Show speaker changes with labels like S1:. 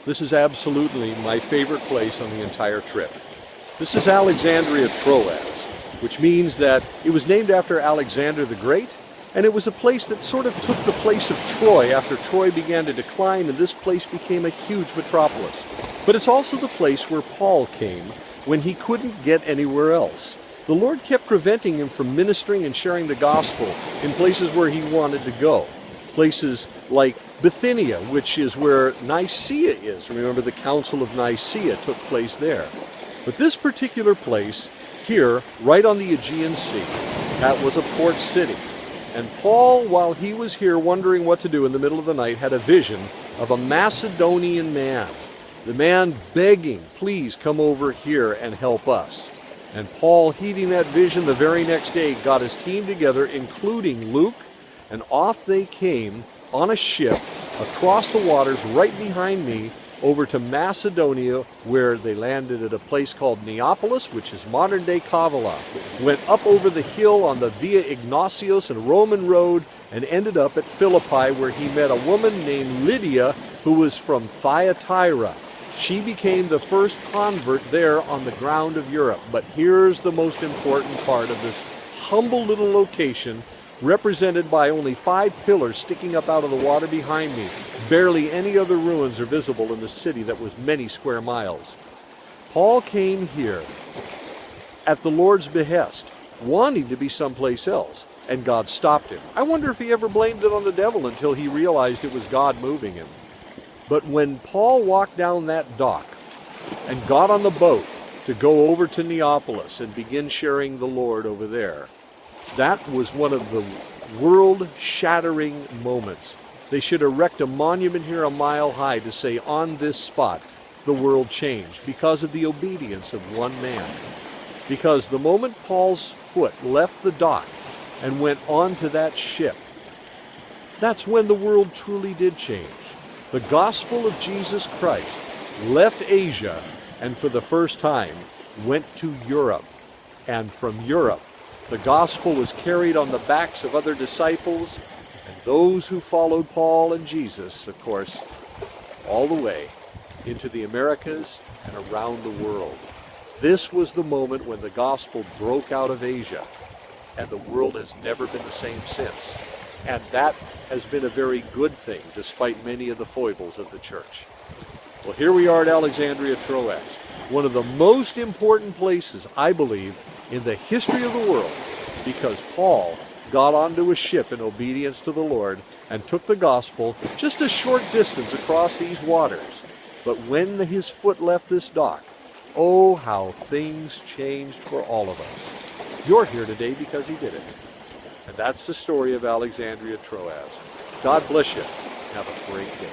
S1: This is absolutely my favorite place on the entire trip. This is Alexandria Troas, which means that it was named after Alexander the Great, and it was a place that sort of took the place of Troy after Troy began to decline and this place became a huge metropolis. But it's also the place where Paul came when he couldn't get anywhere else. The Lord kept preventing him from ministering and sharing the gospel in places where he wanted to go. Places like Bithynia, which is where Nicaea is. Remember, the Council of Nicaea took place there. But this particular place here, right on the Aegean Sea, that was a port city. And Paul, while he was here wondering what to do in the middle of the night, had a vision of a Macedonian man. The man begging, please come over here and help us. And Paul, heeding that vision, the very next day got his team together, including Luke, and off they came on a ship across the waters right behind me over to Macedonia, where they landed at a place called Neapolis, which is modern-day Kavala. Went up over the hill on the Via Ignatius and Roman road and ended up at Philippi, where he met a woman named Lydia who was from Thyatira. She became the first convert there on the ground of Europe. But here's the most important part of this humble little location, represented by only 5 pillars sticking up out of the water behind me. Barely any other ruins are visible in the city that was many square miles. Paul came here at the Lord's behest, wanting to be someplace else, and God stopped him. I wonder if he ever blamed it on the devil until he realized it was God moving him. But when Paul walked down that dock and got on the boat to go over to Neapolis and begin sharing the Lord over there, that was one of the world-shattering moments. They should erect a monument here a mile high to say, on this spot, the world changed because of the obedience of one man. Because the moment Paul's foot left the dock and went onto that ship, that's when the world truly did change. The gospel of Jesus Christ left Asia and for the first time went to Europe. And from Europe, the gospel was carried on the backs of other disciples and those who followed Paul and Jesus, of course, all the way into the Americas and around the world. This was the moment when the gospel broke out of Asia, and the world has never been the same since. And that has been a very good thing, despite many of the foibles of the church. Well, here we are at Alexandria Troas, one of the most important places, I believe, in the history of the world, because Paul got onto a ship in obedience to the Lord and took the gospel just a short distance across these waters. But when his foot left this dock, oh, how things changed for all of us. You're here today because he did it. And that's the story of Alexandria Troas. God bless you. Have a great day.